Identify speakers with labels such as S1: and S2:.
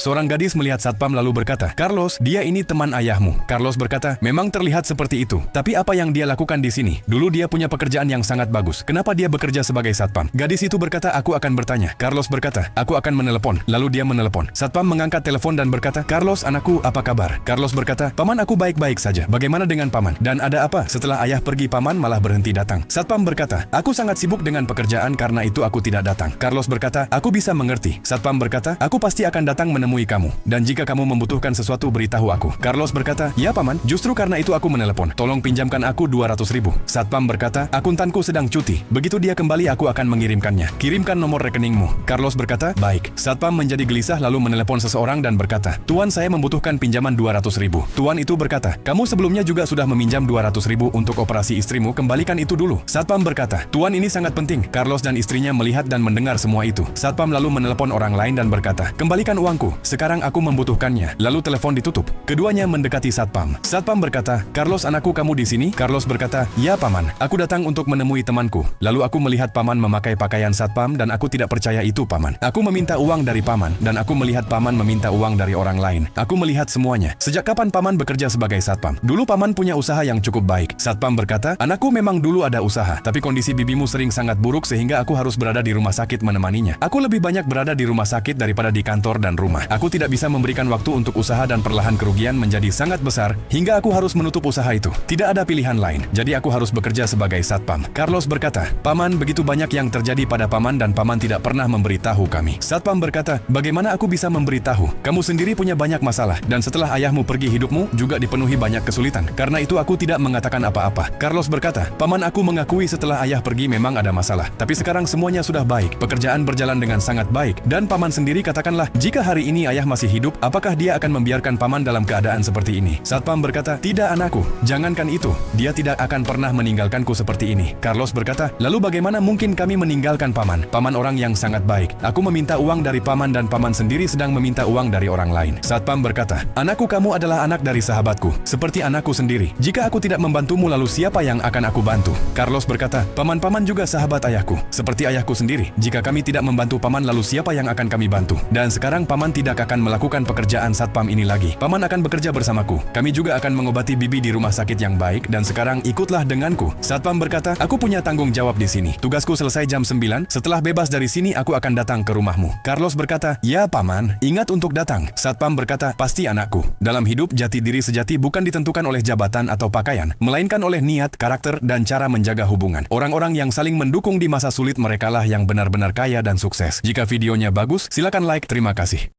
S1: Seorang gadis melihat satpam lalu berkata, "Carlos, dia ini teman ayahmu." Carlos berkata, "Memang terlihat seperti itu. Tapi apa yang dia lakukan di sini? Dulu dia punya pekerjaan yang sangat bagus. Kenapa dia bekerja sebagai satpam?" Gadis itu berkata, "Aku akan bertanya." Carlos berkata, "Aku akan menelepon." Lalu dia menelepon. Satpam mengangkat telepon dan berkata, "Carlos, anakku, apa kabar?" Carlos berkata, "Paman, aku baik-baik saja. Bagaimana dengan paman? Dan ada apa? Setelah ayah pergi, paman malah berhenti datang." Satpam berkata, "Aku sangat sibuk dengan pekerjaan, karena itu aku tidak datang." Carlos berkata, "Aku bisa mengerti." Satpam berkata, "Aku pasti akan datang menemui kamu. Dan jika kamu membutuhkan sesuatu, beritahu aku." Carlos berkata, "Ya paman, justru karena itu aku menelepon. Tolong pinjamkan aku 200.000. Satpam berkata, "Akuntanku sedang cuti. Begitu dia kembali, aku akan mengirimkannya. Kirimkan nomor rekeningmu." Carlos berkata, "Baik." Satpam menjadi gelisah lalu menelepon seseorang dan berkata, "Tuan, saya membutuhkan pinjaman 200.000. Tuan itu berkata, "Kamu sebelumnya juga sudah meminjam 200.000 untuk operasi istrimu, kembalikan itu dulu." Satpam berkata, "Tuan, ini sangat penting." Carlos dan istrinya melihat dan mendengar semua itu. Satpam lalu menelepon orang lain dan berkata, "Kembalikan uangku. Sekarang aku membutuhkannya." Lalu telepon ditutup. Keduanya mendekati satpam. Satpam berkata, "Carlos, anakku, kamu di sini?" Carlos berkata, "Ya paman, aku datang untuk menemui temanku." Lalu aku melihat paman memakai pakaian satpam dan aku tidak percaya itu paman. Aku meminta uang dari paman dan aku melihat paman meminta uang dari orang lain. Aku melihat semuanya. Sejak kapan paman bekerja sebagai satpam? Dulu paman punya usaha yang cukup baik." Satpam berkata, "Anakku, memang dulu ada usaha, tapi kondisi bibimu sering sangat buruk sehingga aku harus berada di rumah sakit menemaninya. Aku lebih banyak berada di rumah sakit daripada di kantor dan rumah. Aku tidak bisa memberikan waktu untuk usaha dan perlahan kerugian menjadi sangat besar hingga aku harus menutup usaha itu. Tidak ada pilihan lain. Jadi aku harus bekerja sebagai satpam." Carlos berkata, "Paman, begitu banyak yang terjadi pada paman dan paman tidak pernah memberitahu kami." Satpam berkata, "Bagaimana aku bisa memberitahu? Kamu sendiri punya banyak masalah dan setelah ayahmu pergi, hidupmu juga dipenuhi banyak kesulitan. Karena itu aku tidak mengatakan apa-apa." Carlos berkata, "Paman, aku mengakui setelah ayah pergi memang ada masalah. Tapi sekarang semuanya sudah baik. Pekerjaan berjalan dengan sangat baik. Dan paman sendiri katakanlah, jika hari ini ayah masih hidup, apakah dia akan membiarkan paman dalam keadaan seperti ini?" Satpam berkata, "Tidak anakku, jangankan itu. Dia tidak akan pernah meninggalkanku seperti ini." Carlos berkata, "Lalu bagaimana mungkin kami meninggalkan paman? Paman orang yang sangat baik. Aku meminta uang dari paman dan paman sendiri sedang meminta uang dari orang lain." Satpam berkata, "Anakku, kamu adalah anak dari sahabatku, seperti anakku sendiri. Jika aku tidak membantumu, lalu siapa yang akan aku bantu?" Carlos berkata, "Paman-paman juga sahabat ayahku, seperti ayahku sendiri. Jika kami tidak membantu paman, lalu siapa yang akan kami bantu? Dan sekarang paman tidak akan melakukan pekerjaan satpam ini lagi. Paman akan bekerja bersamaku. Kami juga akan mengobati bibi di rumah sakit yang baik dan sekarang ikutlah denganku." Satpam berkata, "Aku punya tanggung jawab di sini. Tugasku selesai jam 9. Setelah bebas dari sini, aku akan datang ke rumahmu." Carlos berkata, "Ya paman, ingat untuk datang." Satpam berkata, "Pasti anakku. Dalam hidup, jati diri sejati bukan ditentukan oleh jabatan atau pakaian, melainkan oleh niat, karakter, dan cara menjaga hubungan. Orang-orang yang saling mendukung di masa sulit merekalah yang benar-benar kaya dan sukses." Jika videonya bagus, silakan like. Terima kasih.